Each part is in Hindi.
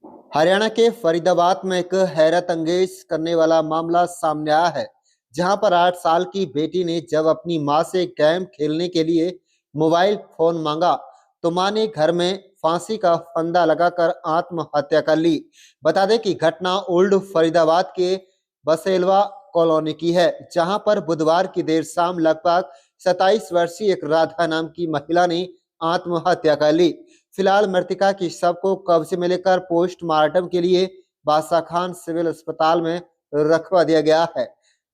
हरियाणा के फरीदाबाद में एक हैरत अंगेज करने वाला मामला सामने आया है, जहां पर 8 साल की बेटी ने जब अपनी मां से गेम खेलने के लिए मोबाइल फोन मांगा, तो मां ने घर में फांसी का फंदा लगाकर आत्महत्या कर ली। बता दें कि घटना ओल्ड फरीदाबाद के बसेलवा कॉलोनी की है, जहां पर बुधवार की देर शाम लगभग 27 वर्षीय एक राधा नाम की महिला ने आत्महत्या कर ली। फिलहाल मृतका की शव को कब्जे में लेकर पोस्टमार्टम के लिए बादशाह खान सिविल अस्पताल में रखवा दिया गया है।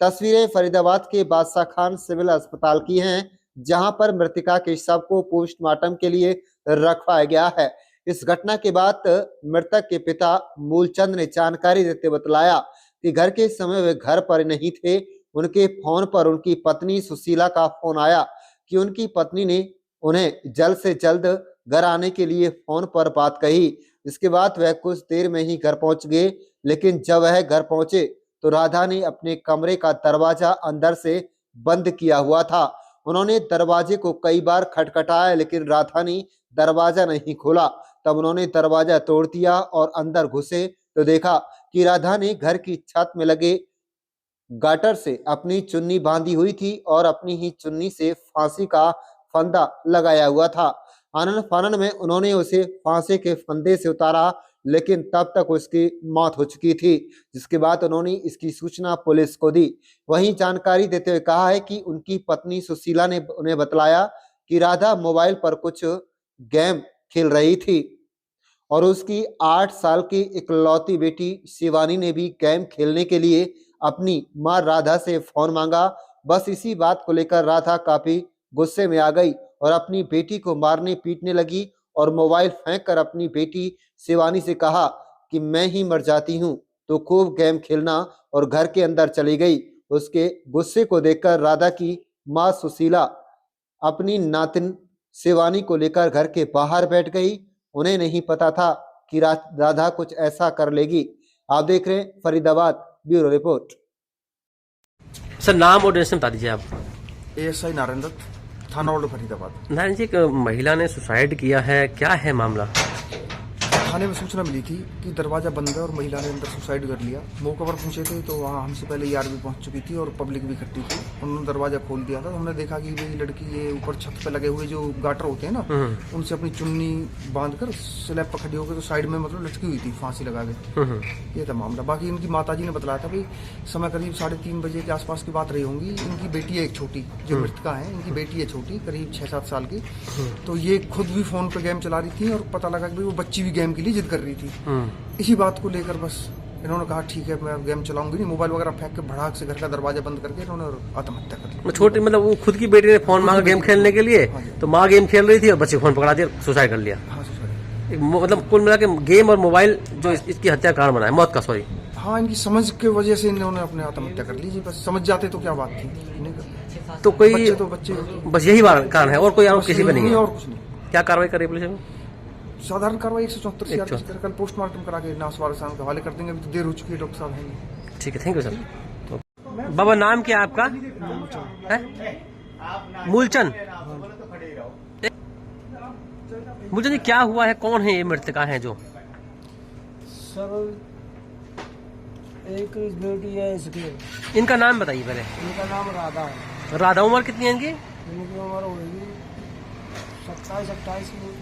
तस्वीरें फरीदाबाद के बादशाह खान सिविल अस्पताल की हैं, जहां पर मृतका के शव को पोस्टमार्टम के लिए रखवाया गया है। इस घटना के बाद मृतक के पिता मूलचंद ने जानकारी देते बतलाया कि घर के समय वे घर पर नहीं थे। उनके फोन पर उनकी पत्नी सुशीला का फोन आया कि उनकी पत्नी ने उन्हें जल्द से जल्द घर आने के लिए फोन पर बात कही। इसके बाद वह कुछ देर में ही घर पहुंच गए, लेकिन जब वह घर पहुंचे तो राधा ने अपने कमरे का दरवाजा अंदर से बंद किया हुआ था। उन्होंने दरवाजे को कई बार खटखटाया, लेकिन राधा ने दरवाजा नहीं खोला। तब उन्होंने दरवाजा तोड़ दिया और अंदर घुसे तो देखा कि राधा ने घर की छत में लगे गाटर से अपनी चुन्नी बांधी हुई थी और अपनी ही चुन्नी से फांसी का फंदा लगाया हुआ था। आनन फानन में उन्होंने उसे फांसी के फंदे से उतारा, लेकिन तब तक उसकी मौत हो चुकी थी, जिसके बाद उन्होंने इसकी सूचना पुलिस को दी। वहीं जानकारी देते हुए कहा है कि उनकी पत्नी सुशीला ने उन्हें बतलाया कि राधा मोबाइल पर कुछ गेम खेल रही थी और उसकी 8 साल की इकलौती बेटी शिवानी ने भी गेम खेलने के लिए अपनी मां राधा से फोन मांगा। बस इसी बात को लेकर राधा काफी गुस्से में आ गई और अपनी बेटी को मारने पीटने लगी और मोबाइल फेंक कर अपनी बेटी शिवानी से कहा कि मैं ही मर जाती हूँ तो खूब गेम खेलना, और घर के अंदर चली गई। उसके गुस्से को देखकर राधा की मां सुशीला अपनी नातिन शिवानी को लेकर घर के बाहर बैठ गई। उन्हें नहीं पता था कि राधा कुछ ऐसा कर लेगी। आप देख रहे हैं फरीदाबाद ब्यूरो रिपोर्ट। सर नाम और एड्रेस बता दीजिए आप। ASI नारायण दत्त, थाना ओल्ड फरीदाबाद। नारायण जी, एक महिला ने सुसाइड किया है, क्या है मामला? थाने में सूचना मिली थी कि दरवाजा बंद है और महिला ने अंदर सुसाइड कर लिया। मौके पर पहुंचे थे तो वहाँ हमसे पहले यार भी पहुंच चुकी थी और पब्लिक भी इकट्ठी थी। उन्होंने दरवाजा खोल दिया था तो हमने देखा कि ये लड़की ये ऊपर छत पे लगे हुए जो गाटर होते हैं ना, उनसे अपनी चुन्नी बांधकर स्लैब पर खड़ी होकर तो साइड में मतलब लटकी हुई थी फांसी लगा के। ये था मामला। बाकी इनकी माताजी ने बतलाया था भाई समय करीब 3:30 बजे के आसपास की बात रही होंगी। इनकी बेटी है एक छोटी, जो मृतका है इनकी बेटी है छोटी, करीब 6-7 साल की। तो ये खुद भी फोन पे गेम चला रही थी और पता लगा कि वो बच्ची भी गेम के लिए जिद कर रही थी। इसी बात को लेकर बस इन्होंने कहा ठीक है मैं गेम चलाऊंगी नहीं, मोबाइल वगैरह फेंक के भड़ाक से घर का दरवाजा बंद करके इन्होंने आत्महत्या कर ली। छोटी मतलब वो खुद की बेटी ने फोन मांगा गेम खेलने के लिए, तो माँ गेम खेल रही थी और बच्चे फोन पकड़ा दिया, सुसाइड कर लिया। हाँ सुसाइड, मतलब कुल मिला के गेम और मोबाइल जो इसकी हत्या का कारण बना है, मौत का। सॉरी, हाँ इनकी समझ के वजह से इन्होंने अपने आत्महत्या कर ली जी। बस समझ जाते तो क्या बात थी, नहीं करते। तो कोई बच्चे बस यही कारण है और कोई आरोप किसी पे नहीं है? और कुछ नहीं। क्या कार्रवाई कर रही है पुलिस? साधारण कार्रवाई 174 CRPC कर कल पोस्टमार्टम करा के नाश वाले के हवाले कर देंगे। अभी तो देर हो चुकी है, डॉक्टर साहब हैं। ठीक है, थैंक यू सर। बाबा नाम क्या है आपका? मूलचंद। मूलचंद जी, क्या हुआ है? कौन है ये मृतका है जो? सर एक बेटी है इसकी। इनका नाम बताइए पहले। इनका नाम राधा है। राधा, उम्र कितनी है इनकी? इनकी उम्र होगी 27-28 की।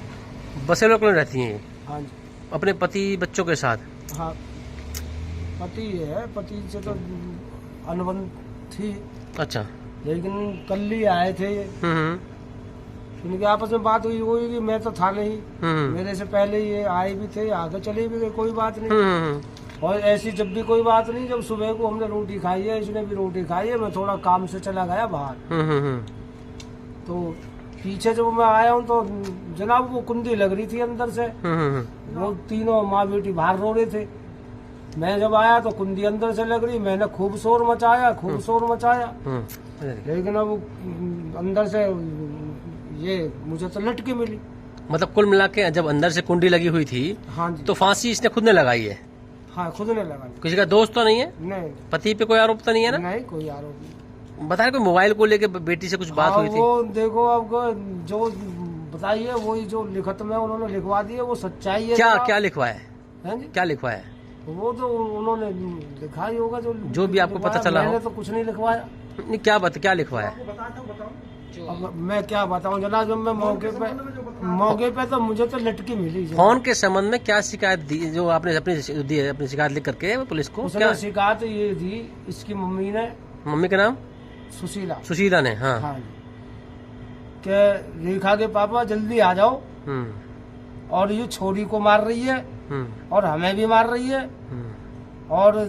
बसेलो में रहती हैं ये? हाँ जी। अपने पति बच्चों के साथ? हाँ पति है, पति से तो अनुबंध थी। अच्छा। लेकिन कल ही आए थे ये। इनकी आपस में बात हुई वो कि मैं तो था नहीं, मेरे से पहले ये आए भी थे, आगे चले भी गए, कोई बात नहीं। और ऐसी जब भी कोई बात नहीं, जब सुबह को हमने रोटी खाई है, इसने भी रोटी खाई है, मैं थोड़ा काम से चला गया बाहर। तो पीछे जब मैं आया हूँ तो जनाब वो कुंडी लग रही थी अंदर से। वो तीनों माँ बेटी बाहर रो रहे थे। मैं जब आया तो कुंडी अंदर से लग रही, मैंने खूब शोर मचाया, लेकिन अब अंदर से ये मुझे तो लटके मिली। मतलब कुल मिला के जब अंदर से कुंडी लगी हुई थी, हाँ जी, तो फांसी इसने खुद ने लगाई है? हाँ खुद ने लगाई। किसी का दोस्त तो नहीं है? नहीं। पति पे कोई आरोप तो नहीं है ना? नहीं, कोई आरोप नहीं। बता रहे कोई मोबाइल को लेके बेटी से कुछ बात हुई थी? वो देखो अब जो बताइए वही जो लिखत में उन्होंने लिखवा दिए वो सच्चाई है। क्या क्या लिखवाया है? हैं जी? क्या लिखवाया है? वो तो उन्होंने लिखा ही होगा जो भी आपको पता चला हो। मैंने तो कुछ नहीं लिखवाया। नहीं, क्या लिखवाया है? अब मैं क्या बताऊं जनाब, जब मैं मौके पे तो मुझे तो लटकी मिली। फोन के संबंध में क्या शिकायत दी, जो आपने अपनी दी है, अपनी शिकायत लिख करके पुलिस को? उसने क्या शिकायत ये दी, इसकी मम्मी ने, मम्मी का नाम सुशीला ने? हाँ, हाँ जी, के रेखा के पापा जल्दी आ जाओ, और ये छोरी को मार रही है और हमें भी मार रही है, और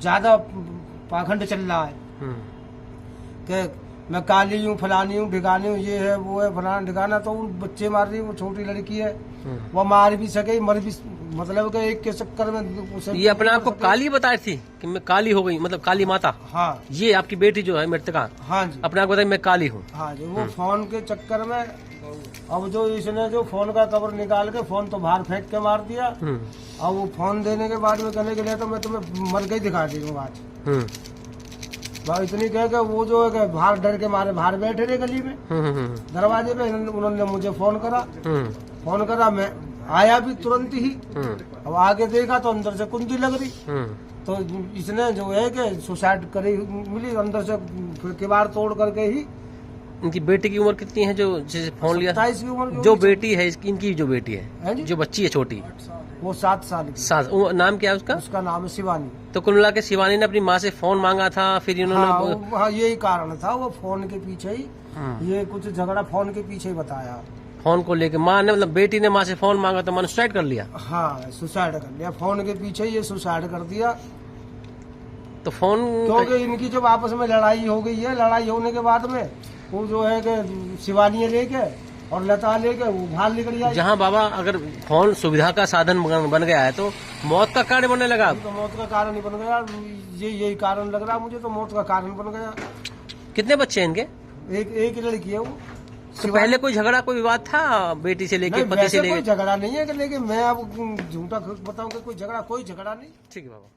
ज्यादा पाखंड चल रहा है कि मैं काली हूँ, फलानी हूँ, ढिकानी हूँ, ये है वो है, फलाना ढिकाना। तो उन बच्चे मार रही है, वो छोटी लड़की है, वो मार भी सके, मर भी, मतलब कि एक के चक्कर में उसे। ये अपने आप को काली बताई थी कि मैं काली हो गई, मतलब काली माता? हाँ, ये आपकी बेटी जो है मृतका? हाँ जी, अपने आप को बताई मैं काली हूँ? हाँ जी। वो फोन के चक्कर में, अब जो इसने जो फोन का कवर निकाल के फोन तो बाहर फेंक के मार दिया, और वो फोन देने के बाद में कहने के लिए तो मैं तुम्हें मर गई दिखा दी आज। इतनी कह के वो जो है बाहर डर के मारे बाहर बैठे रहे गली में दरवाजे पे। उन्होंने मुझे फोन करा, मैं आया भी तुरंत ही। अब आगे देखा तो अंदर से कुंडी लग रही, तो इसने जो है कि सुसाइड करी मिली, अंदर से फिर किवाड़ तोड़ करके ही। इनकी बेटी की उम्र कितनी है जो जिसे फोन लिया? 27 की उम्र। जो बेटी है इनकी जो बेटी है, जो बच्ची है छोटी, वो 7 साल की। 7। नाम क्या है उसका? उसका नाम है शिवानी। तो कुल मिला के शिवानी ने अपनी माँ से फोन मांगा था, फिर इन्होंने हाँ, यही कारण था, वो फोन के पीछे ही, ये कुछ झगड़ा फोन के पीछे ही बताया। फोन को लेके माँ ने, मतलब बेटी ने माँ से फोन मांगा तो माँ ने सुसाइड कर लिया? हाँ, सुसाइड कर लिया, फोन के पीछे ही ये सुसाइड कर दिया। तो फोन, क्योंकि इनकी जब आपस में लड़ाई हो गई है, लड़ाई होने के बाद में वो जो है कि शिवानी लेके और लता लेके वो बाहर निकल गया। जहाँ बाबा अगर फोन सुविधा का साधन बन गया है तो मौत का कारण बनने लगा? तो मौत का कारण ही बन गया, यही कारण लग रहा मुझे, तो मौत का कारण बन गया। कितने बच्चे हैं इनके? एक लड़की है वो। तो पहले कोई झगड़ा, कोई विवाद था बेटी से लेके, पति से लेके? कोई झगड़ा नहीं है, लेकिन मैं अब झूठा बताऊंगा, कोई झगड़ा नहीं। ठीक है बाबा।